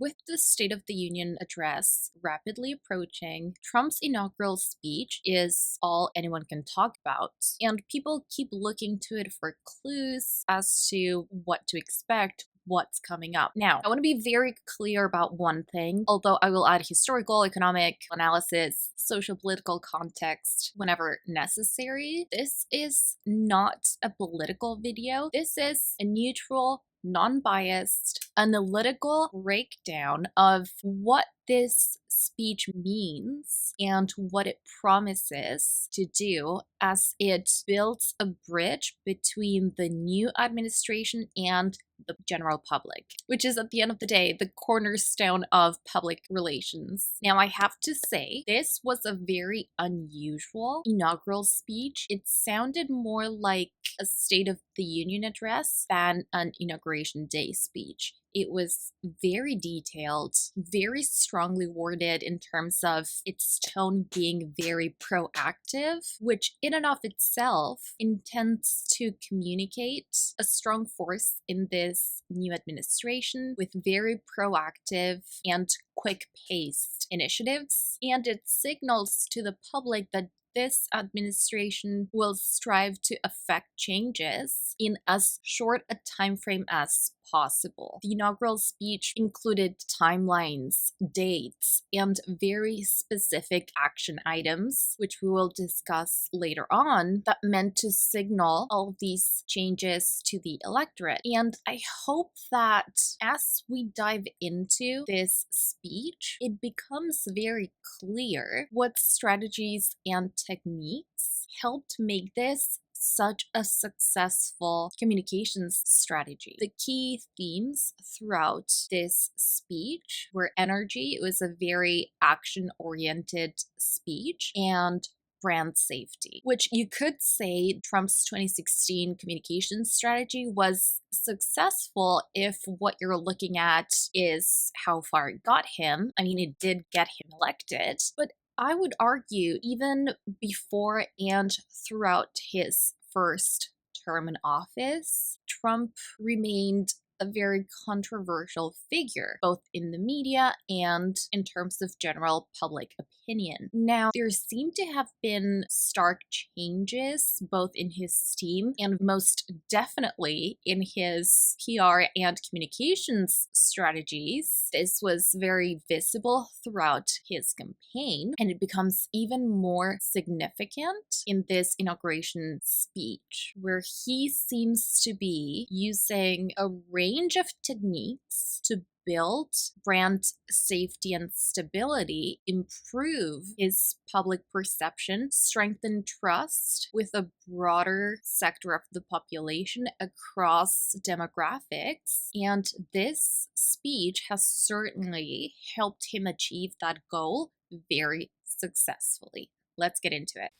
with the State of the Union address rapidly approaching, Trump's inaugural speech is all anyone can talk about, and people keep looking to it for clues as to what to expect, what's coming up. Now, I want to be very clear about one thing, although I will add historical, economic analysis, social political context whenever necessary. This is not a political video. This is a neutral, non-biased, analytical breakdown of what this speech means and what it promises to do as it builds a bridge between the new administration and the general public, which is at the end of the day the cornerstone of public relations. Now, I have to say, this was a very unusual inaugural speech. It sounded more like a State of the Union address than an Inauguration Day speech. It was very detailed, very strongly worded in terms of its tone being very proactive, which in and of itself intends to communicate a strong force in this new administration with very proactive and quick-paced initiatives. And it signals to the public that this administration will strive to effect changes in as short a time frame as possible. The inaugural speech included timelines, dates, and very specific action items, which we will discuss later on, that meant to signal all of these changes to the electorate. And I hope that as we dive into this speech, it becomes very clear what strategies and techniques helped make this such a successful communications strategy. The key themes throughout this speech were energy. It was a very action-oriented speech, and brand safety, which you could say Trump's 2016 communications strategy was successful if what you're looking at is how far it got him. I mean, it did get him elected, but I would argue even before and throughout his first term in office, Trump remained a very controversial figure, both in the media and in terms of general public opinion. Now, there seem to have been stark changes both in his team and most definitely in his PR and communications strategies. This was very visible throughout his campaign, and it becomes even more significant in this inauguration speech, where he seems to be using a range of techniques to build brand safety and stability, improve his public perception, strengthen trust with a broader sector of the population across demographics. And this speech has certainly helped him achieve that goal very successfully. Let's get into it.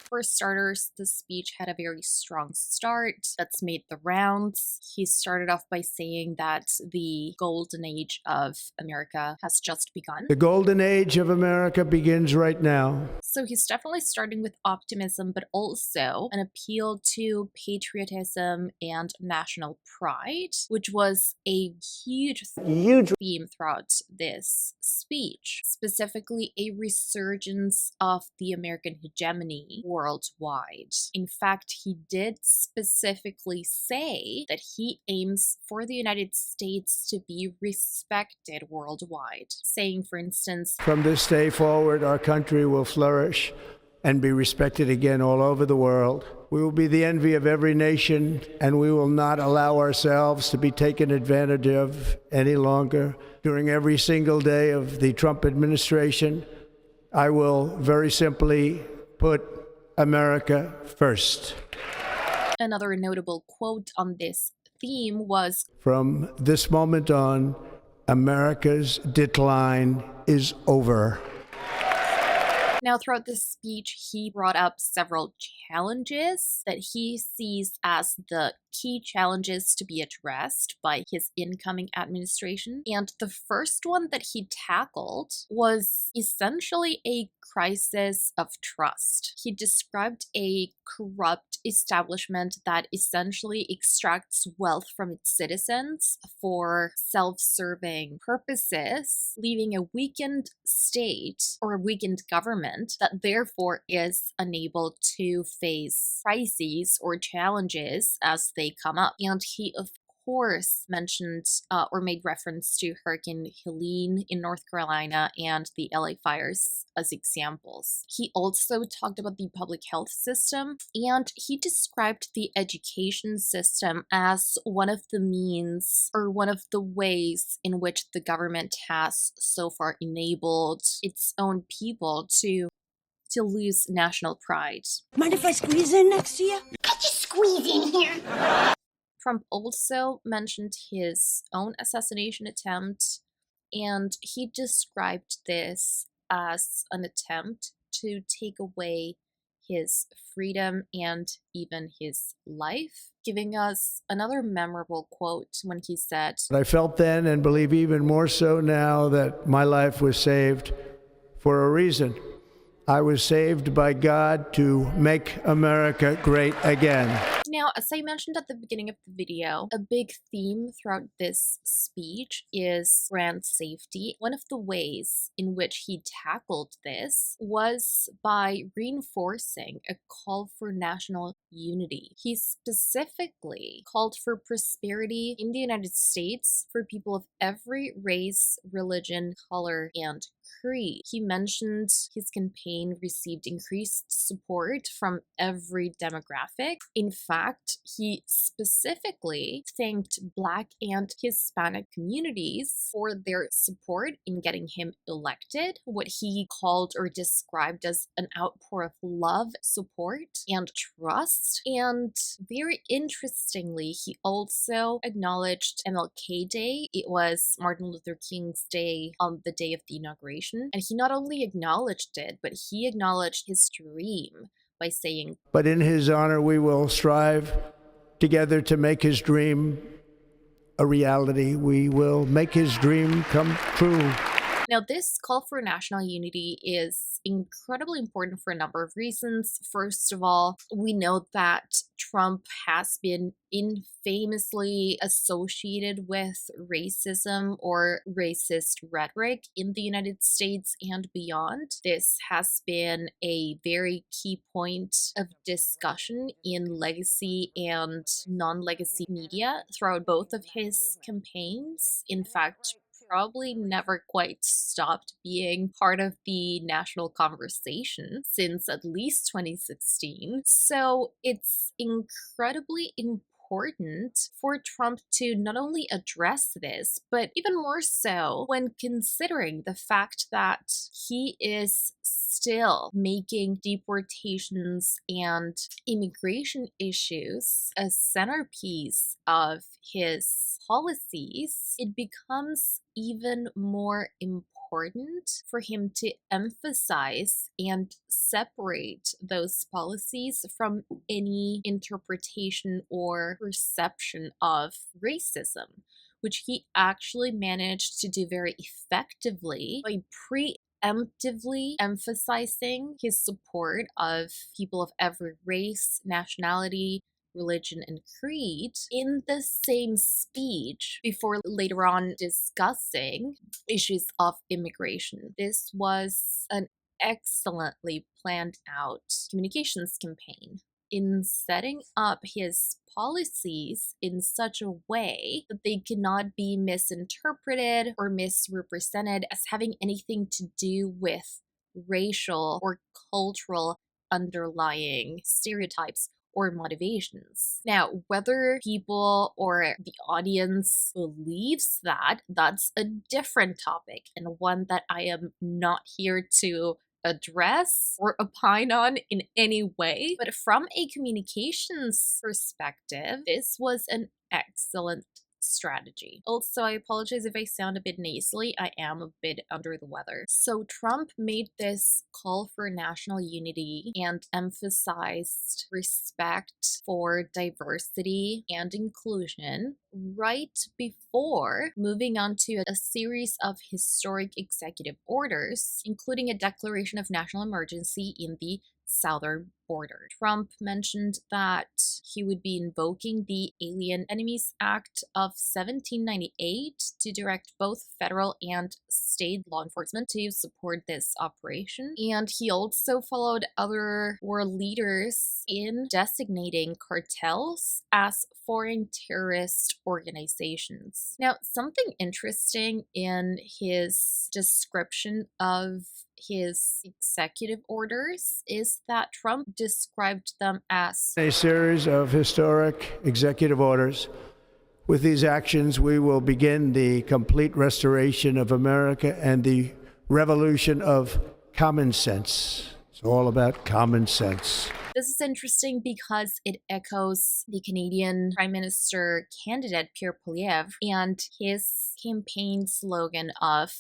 For starters, the speech had a very strong start that's made the rounds. He started off by saying that the golden age of America has just begun. The golden age of America begins right now. So he's definitely starting with optimism, but also an appeal to patriotism and national pride, which was a huge theme throughout this speech, specifically a resurgence of the American hegemony worldwide. In fact, he did specifically say that he aims for the United States to be respected worldwide, saying, for instance, "From this day forward, our country will flourish and be respected again all over the world. We will be the envy of every nation, and we will not allow ourselves to be taken advantage of any longer. During every single day of the Trump administration, I will very simply put America first." Another notable quote on this theme was, "From this moment on, America's decline is over." Now, throughout this speech, he brought up several challenges that he sees as the key challenges to be addressed by his incoming administration. And the first one that he tackled was essentially a crisis of trust. He described a corrupt establishment that essentially extracts wealth from its citizens for self-serving purposes, leaving a weakened state or a weakened government that therefore is unable to face crises or challenges as they come up. And he, of course, mentioned or made reference to Hurricane Helene in North Carolina and the LA fires as examples. He also talked about the public health system, and he described the education system as one of the means or one of the ways in which the government has so far enabled its own people to lose national pride. Mind if I squeeze in next to you? I just squeeze in here. Trump also mentioned his own assassination attempt, and he described this as an attempt to take away his freedom and even his life, giving us another memorable quote when he said, I felt then, and believe even more so now, that my life was saved for a reason. I was saved by God to make America great again. Now, as I mentioned at the beginning of the video, a big theme throughout this speech is brand safety. One of the ways in which he tackled this was by reinforcing a call for national unity. He specifically called for prosperity in the United States for people of every race, religion, color, and creed. He mentioned his campaign received increased support from every demographic. In fact, he specifically thanked Black and Hispanic communities for their support in getting him elected, what he called or described as an outpour of love, support, and trust. And very interestingly, he also acknowledged MLK Day. It was Martin Luther King's day on the day of the inauguration. And he not only acknowledged it, but he acknowledged his dream by saying, But in his honor, we will strive together to make his dream a reality. We will make his dream come true. Now, this call for national unity is incredibly important for a number of reasons. First of all, we know that Trump has been infamously associated with racism or racist rhetoric in the United States and beyond. This has been a very key point of discussion in legacy and non-legacy media throughout both of his campaigns. In fact, probably never quite stopped being part of the national conversation since at least 2016. So it's incredibly important for Trump to not only address this, but even more so when considering the fact that he is still making deportations and immigration issues a centerpiece of his policies. It becomes even more important for him to emphasize and separate those policies from any interpretation or perception of racism, which he actually managed to do very effectively by preemptively emphasizing his support of people of every race, nationality, religion, and creed in the same speech before later on discussing issues of immigration. This was an excellently planned out communications campaign in setting up his policies in such a way that they cannot be misinterpreted or misrepresented as having anything to do with racial or cultural underlying stereotypes or motivations. Now, whether people or the audience believes that, that's a different topic and one that I am not here to address or opine on in any way. But from a communications perspective, this was an excellent strategy. Also, I apologize if I sound a bit nasally. I am a bit under the weather. So Trump made this call for national unity and emphasized respect for diversity and inclusion right before moving on to a series of historic executive orders, including a declaration of national emergency in the southern border. Trump mentioned that he would be invoking the Alien Enemies Act of 1798 to direct both federal and state law enforcement to support this operation. And he also followed other world leaders in designating cartels as foreign terrorist organizations. Now, something interesting in his description of his executive orders is that Trump described them as a series of historic executive orders. With these actions, we will begin the complete restoration of America and the revolution of common sense. It's all about common sense. This is interesting because it echoes the Canadian Prime Minister candidate Pierre Poilievre and his campaign slogan of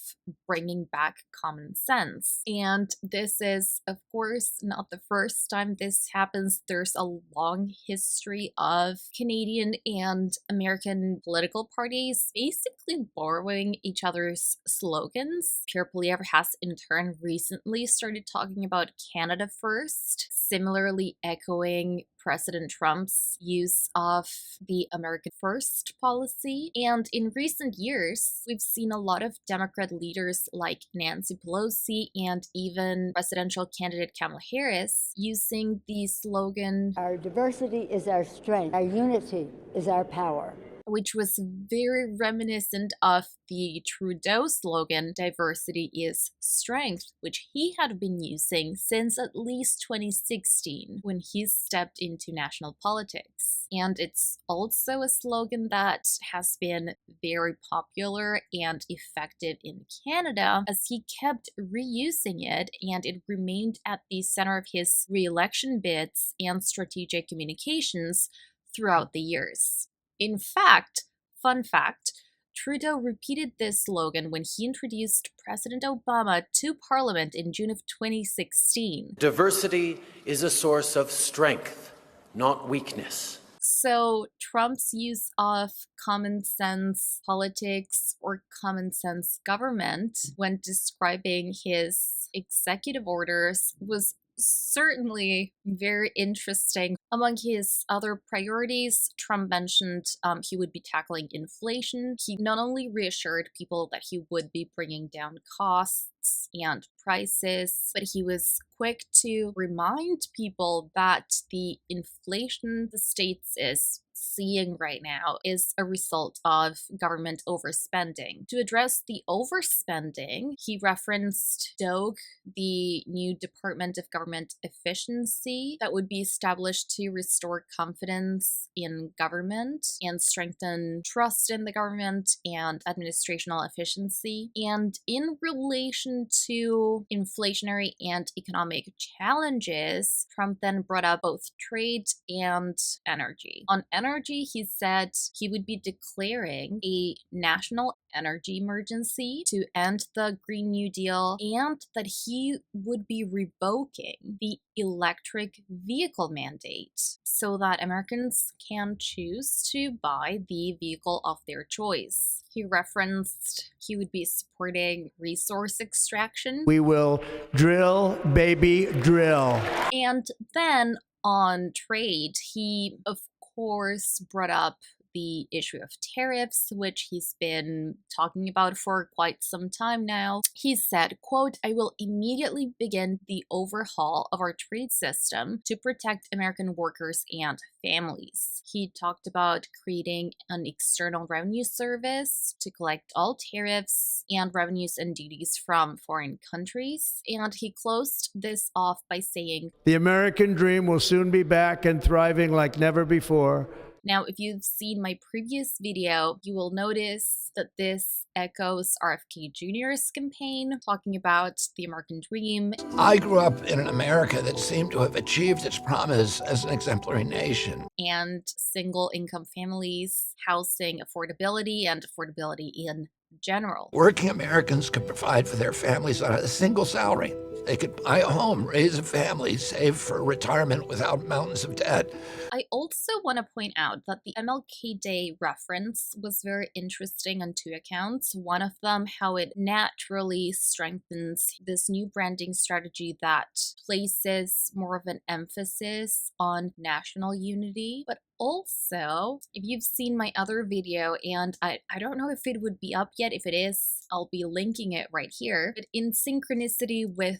bringing back common sense. And this is, of course, not the first time this happens. There's a long history of Canadian and American political parties basically borrowing each other's slogans. Pierre Poilievre has in turn recently started talking about Canada first, similarly echoing President Trump's use of the American First policy. And in recent years, we've seen a lot of Democrat leaders like Nancy Pelosi and even presidential candidate Kamala Harris using the slogan, "Our diversity is our strength, our unity is our power," which was very reminiscent of the Trudeau slogan, diversity is strength, which he had been using since at least 2016 when he stepped into national politics. And it's also a slogan that has been very popular and effective in Canada as he kept reusing it and it remained at the center of his re-election bids and strategic communications throughout the years. In fact, fun fact, Trudeau repeated this slogan when he introduced President Obama to Parliament in June of 2016. Diversity is a source of strength, not weakness. So Trump's use of common sense politics or common sense government when describing his executive orders was certainly very interesting. Among his other priorities, Trump mentioned he would be tackling inflation. He not only reassured people that he would be bringing down costs and prices, but he was quick to remind people that the inflation the States is seeing right now is a result of government overspending. To address the overspending, he referenced DOGE, the new Department of Government Efficiency that would be established to restore confidence in government and strengthen trust in the government and administrational efficiency. And in relation to inflationary and economic challenges, Trump then brought up both trade and energy. On energy, he said he would be declaring a national energy emergency to end the Green New Deal and that he would be revoking the electric vehicle mandate so that Americans can choose to buy the vehicle of their choice. He referenced he would be supporting resource extraction. We will drill, baby, drill. And then on trade, he, of course, brought up the issue of tariffs, which he's been talking about for quite some time now. He said, quote, "I will immediately begin the overhaul of our trade system to protect American workers and families." He talked about creating an external revenue service to collect all tariffs and revenues and duties from foreign countries. And he closed this off by saying, "The American dream will soon be back and thriving like never before. Now, if you've seen my previous video, you will notice that this echoes RFK Jr.'s campaign, talking about the American dream. I grew up in an America that seemed to have achieved its promise as an exemplary nation. And single income families, housing affordability, and affordability in general. Working Americans could provide for their families on a single salary. They could buy a home, raise a family, save for retirement without mountains of debt. I also want to point out that the MLK Day reference was very interesting on two accounts. One of them, how it naturally strengthens this new branding strategy that places more of an emphasis on national unity, but also, if you've seen my other video, and I don't know if it would be up yet, if it is, I'll be linking it right here, but in synchronicity with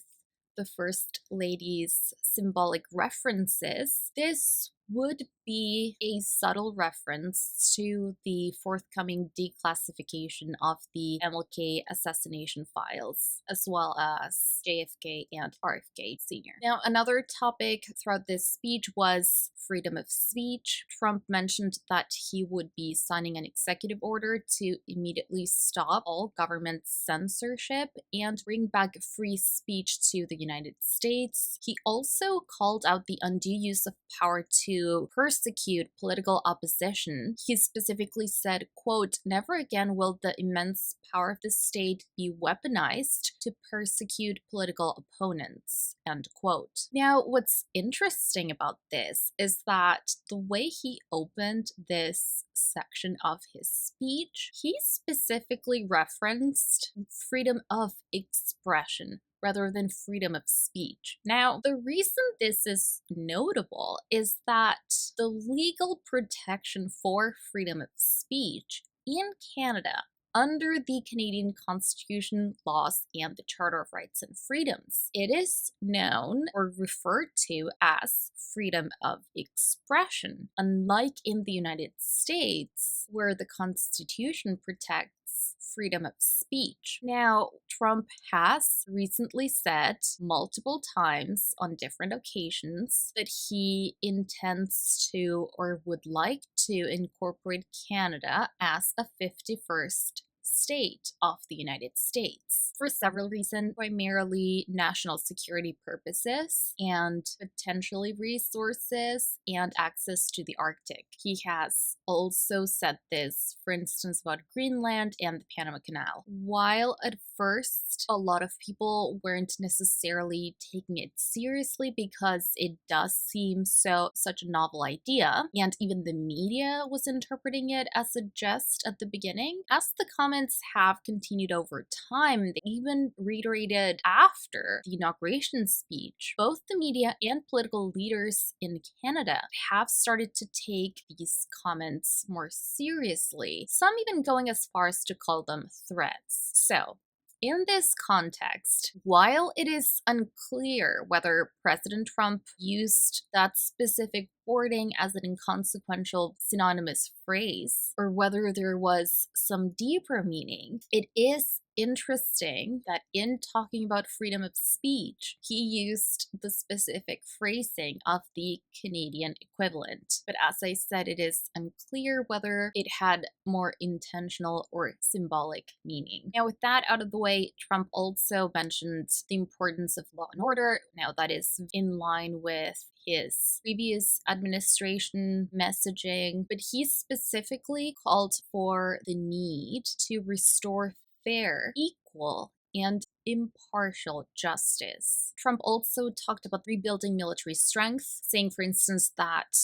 the First Lady's symbolic references, this would be a subtle reference to the forthcoming declassification of the MLK assassination files, as well as JFK and RFK Sr. Now, another topic throughout this speech was freedom of speech. Trump mentioned that he would be signing an executive order to immediately stop all government censorship and bring back free speech to the United States. He also called out the undue use of power to persecute political opposition. He specifically said, quote, "Never again will the immense power of the state be weaponized to persecute political opponents," end quote. Now, what's interesting about this is that the way he opened this section of his speech, he specifically referenced freedom of expression rather than freedom of speech. Now, the reason this is notable is that the legal protection for freedom of speech in Canada under the Canadian Constitution, laws, and the Charter of Rights and Freedoms, it is known or referred to as freedom of expression, unlike in the United States, where the Constitution protects freedom of speech. Now, Trump has recently said multiple times on different occasions that he intends to or would like to incorporate Canada as a 51st state of the United States for several reasons, primarily national security purposes and potentially resources and access to the Arctic. He has also said this, for instance, about Greenland and the Panama Canal. While at first a lot of people weren't necessarily taking it seriously because it does seem such a novel idea, and even the media was interpreting it as a jest at the beginning, as the comments have continued over time, they even reiterated after the inauguration speech, both the media and political leaders in Canada have started to take these comments more seriously, some even going as far as to call them threats. So, in this context, while it is unclear whether President Trump used that specific wording as an inconsequential synonymous phrase, or whether there was some deeper meaning, it is interesting that in talking about freedom of speech, he used the specific phrasing of the Canadian equivalent. But as I said, it is unclear whether it had more intentional or symbolic meaning. Now, with that out of the way, Trump also mentioned the importance of law and order. Now, that is in line with his previous administration messaging, but he specifically called for the need to restore fair, equal, and impartial justice. Trump also talked about rebuilding military strength, saying, for instance, that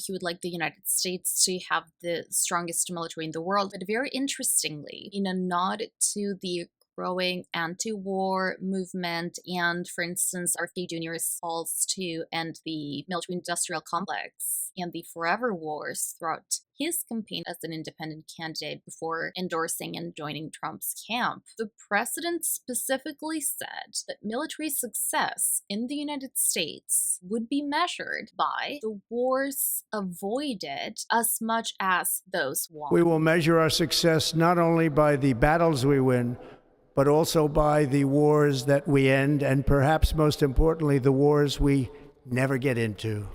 he would like the United States to have the strongest military in the world. But very interestingly, in a nod to the growing anti-war movement and, for instance, RFK Jr.'s calls to end the military-industrial complex and the forever wars throughout his campaign as an independent candidate before endorsing and joining Trump's camp. The president specifically said that military success in the United States would be measured by the wars avoided as much as those won. We will measure our success not only by the battles we win, but also by the wars that we end, and perhaps most importantly, the wars we never get into.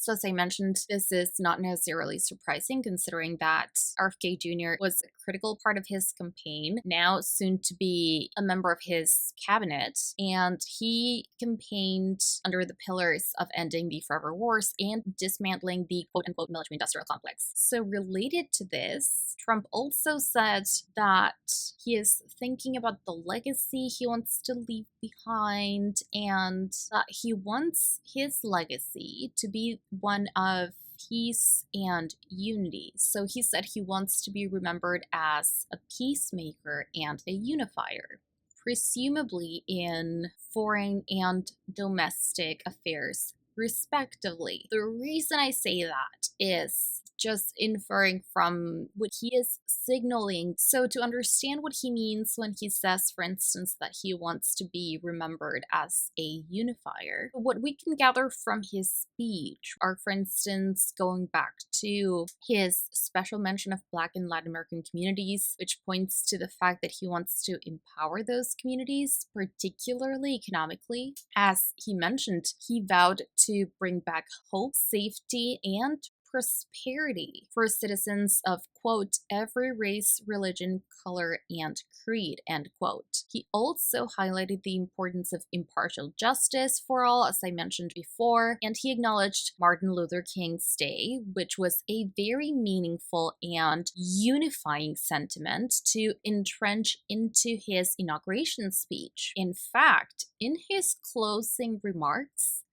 So as I mentioned, this is not necessarily surprising considering that RFK Jr. was a critical part of his campaign, now soon to be a member of his cabinet, and he campaigned under the pillars of ending the forever wars and dismantling the quote-unquote military-industrial complex. So related to this, Trump also said that he is thinking about the legacy he wants to leave behind and that he wants his legacy to be one of peace and unity. So he said he wants to be remembered as a peacemaker and a unifier, presumably in foreign and domestic affairs, respectively. The reason I say that is just inferring from what he is signaling. So to understand what he means when he says, for instance, that he wants to be remembered as a unifier, what we can gather from his speech are, for instance, going back to his special mention of Black and Latin American communities, which points to the fact that he wants to empower those communities, particularly economically. As he mentioned, he vowed to bring back hope, safety, and prosperity for citizens of, quote, every race, religion, color, and creed, end quote. He also highlighted the importance of impartial justice for all, as I mentioned before, and he acknowledged Martin Luther King's Day, which was a very meaningful and unifying sentiment to entrench into his inauguration speech. In fact, in his closing remarks,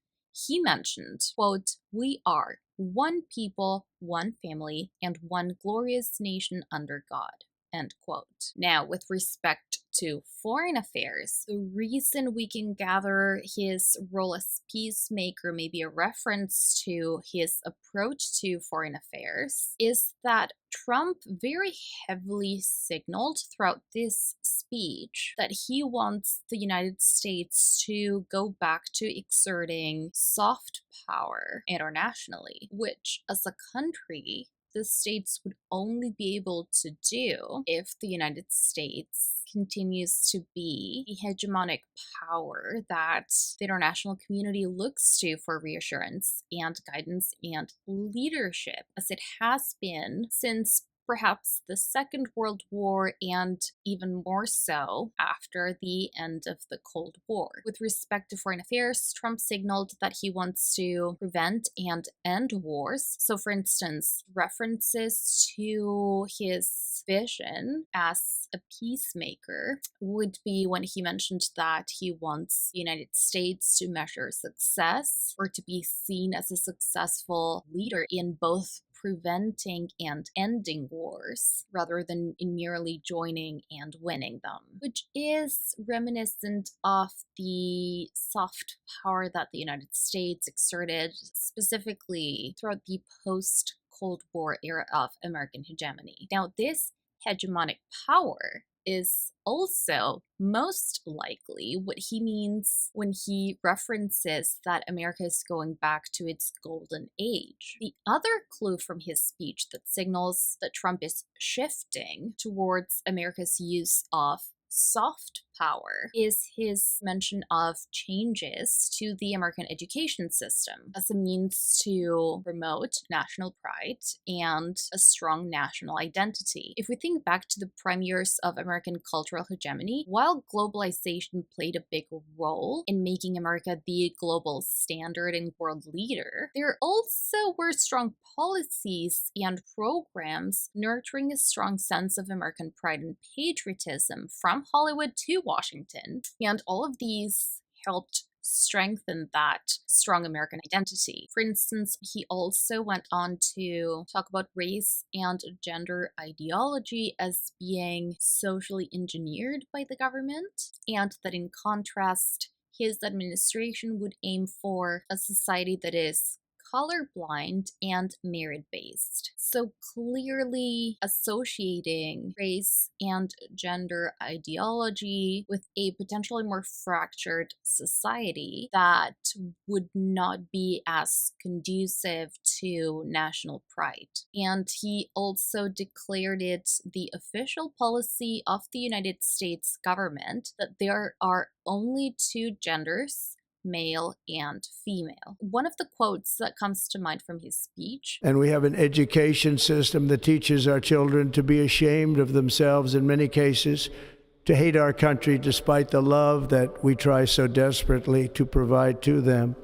he mentioned, quote, we are one people, one family, and one glorious nation under God, end quote. Now, with respect to foreign affairs, the reason we can gather his role as peacemaker may be a reference to his approach to foreign affairs is that Trump very heavily signaled throughout this speech that he wants the United States to go back to exerting soft power internationally, which as a country, the states would only be able to do if the United States continues to be the hegemonic power that the international community looks to for reassurance and guidance and leadership, as it has been since perhaps the Second World War, and even more so after the end of the Cold War. With respect to foreign affairs, Trump signaled that he wants to prevent and end wars. So, for instance, references to his vision as a peacemaker would be when he mentioned that he wants the United States to measure success or to be seen as a successful leader in both preventing and ending wars rather than in merely joining and winning them, which is reminiscent of the soft power that the United States exerted specifically throughout the post-Cold War era of American hegemony. Now, this hegemonic power is also most likely what he means when he references that America is going back to its golden age. The other clue from his speech that signals that Trump is shifting towards America's use of soft power is his mention of changes to the American education system as a means to promote national pride and a strong national identity. If we think back to the prime years of American cultural hegemony, while globalization played a big role in making America the global standard and world leader, there also were strong policies and programs nurturing a strong sense of American pride and patriotism from Hollywood to Washington, and all of these helped strengthen that strong American identity. For instance, he also went on to talk about race and gender ideology as being socially engineered by the government, and that in contrast, his administration would aim for a society that is colorblind and merit-based. So clearly associating race and gender ideology with a potentially more fractured society that would not be as conducive to national pride. And he also declared it the official policy of the United States government that there are only two genders male and female. One of the quotes that comes to mind from his speech. And we have an education system that teaches our children to be ashamed of themselves in many cases, to hate our country despite the love that we try so desperately to provide to them.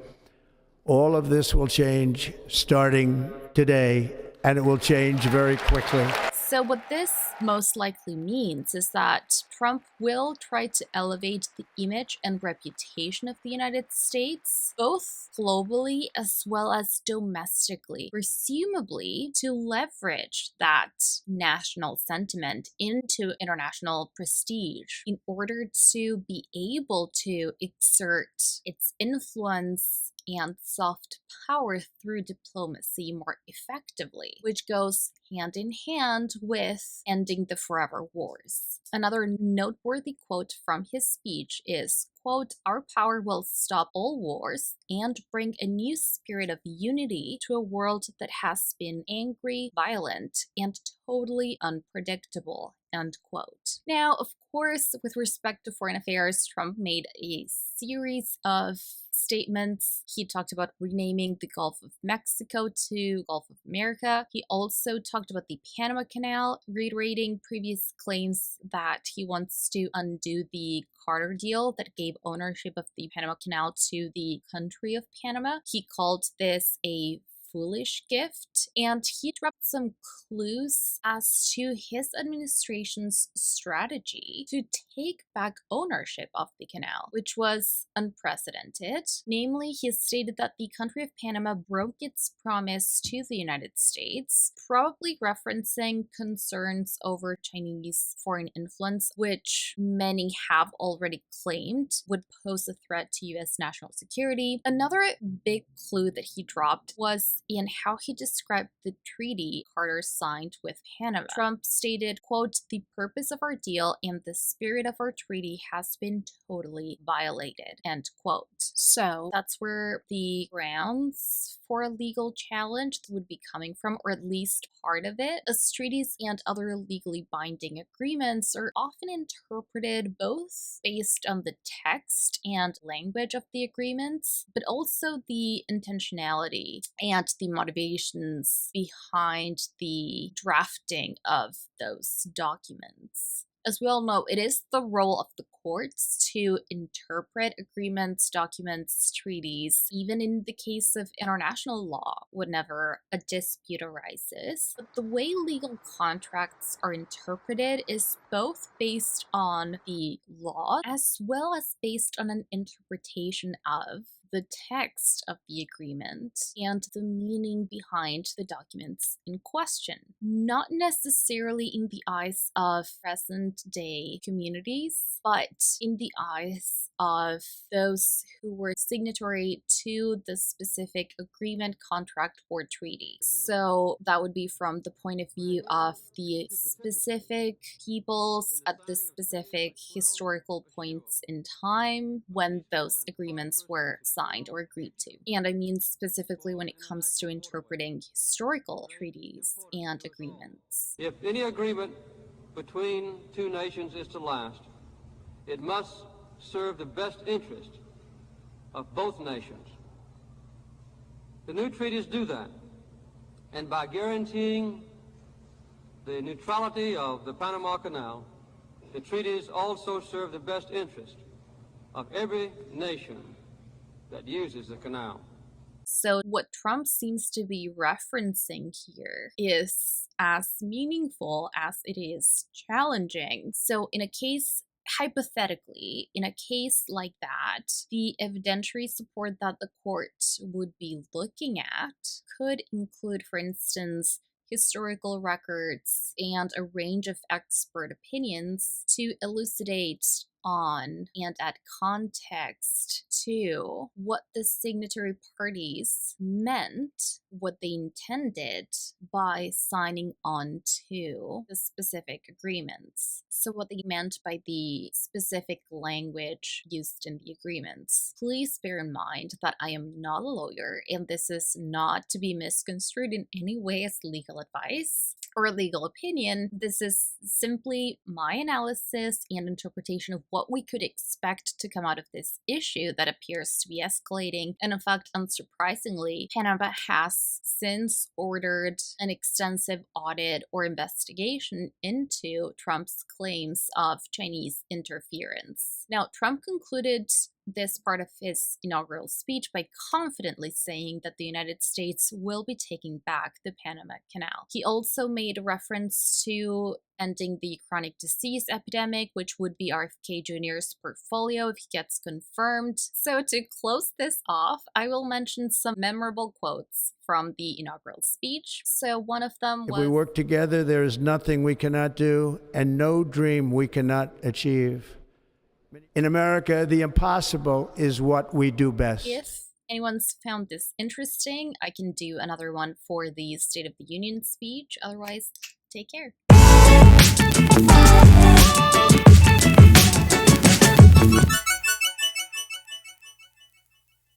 All of this will change starting today, and it will change very quickly. So what this most likely means is that Trump will try to elevate the image and reputation of the United States, both globally as well as domestically, presumably to leverage that national sentiment into international prestige in order to be able to exert its influence and soft power through diplomacy more effectively, which goes hand in hand with ending the forever wars. Another noteworthy quote from his speech is, quote, "Our power will stop all wars and bring a new spirit of unity to a world that has been angry, violent, and totally unpredictable," end quote. Now, of course, with respect to foreign affairs, Trump made a series of statements. He talked about renaming the Gulf of Mexico to Gulf of America. He also talked about the Panama Canal, reiterating previous claims that he wants to undo the Carter deal that gave ownership of the Panama Canal to the country of Panama. He called this a foolish gift, and he dropped some clues as to his administration's strategy to take back ownership of the canal, which was unprecedented. Namely, he stated that the country of Panama broke its promise to the United States, probably referencing concerns over Chinese foreign influence, which many have already claimed would pose a threat to US national security. Another big clue that he dropped was in how he described the treaty Carter signed with Panama. Trump stated, quote, "The purpose of our deal and the spirit of our treaty has been totally violated," end quote. So that's where the grounds for a legal challenge would be coming from, or at least part of it, as treaties and other legally binding agreements are often interpreted both based on the text and language of the agreements, but also the intentionality and the motivations behind the drafting of those documents. As we all know, it is the role of the courts to interpret agreements, documents, treaties, even in the case of international law, whenever a dispute arises. But the way legal contracts are interpreted is both based on the law as well as based on an interpretation of the text of the agreement and the meaning behind the documents in question. Not necessarily in the eyes of present day communities, but in the eyes of those who were signatory to the specific agreement, contract, or treaty. So that would be from the point of view of the specific peoples at the specific historical points in time when those agreements were signed or agreed to. And I mean specifically when it comes to interpreting historical treaties and agreements. If any agreement between two nations is to last, it must serve the best interest of both nations. The new treaties do that, and by guaranteeing the neutrality of the Panama Canal, the treaties also serve the best interest of every nation that uses the canal. So what Trump seems to be referencing here is as meaningful as it is challenging. So in a case, hypothetically, in a case like that, the evidentiary support that the court would be looking at could include, for instance, historical records and a range of expert opinions to elucidate on and add context to what the signatory parties meant what they intended by signing on to the specific agreements. So what they meant by the specific language used in the agreements. Please bear in mind that I am not a lawyer, and this is not to be misconstrued in any way as legal advice or legal opinion. This is simply my analysis and interpretation of what we could expect to come out of this issue that appears to be escalating. And in fact, unsurprisingly, Panama has since ordered an extensive audit or investigation into Trump's claims of Chinese interference. Now, Trump concluded this part of his inaugural speech by confidently saying that the United States will be taking back the Panama Canal. He also made reference to ending the chronic disease epidemic, which would be RFK Jr.'s portfolio if he gets confirmed. So to close this off, I will mention some memorable quotes from the inaugural speech. So one of them was, "If we work together, there is nothing we cannot do and no dream we cannot achieve. In America, the impossible is what we do best." if anyone's found this interesting, I can do another one for the State of the Union speech. Otherwise, take care.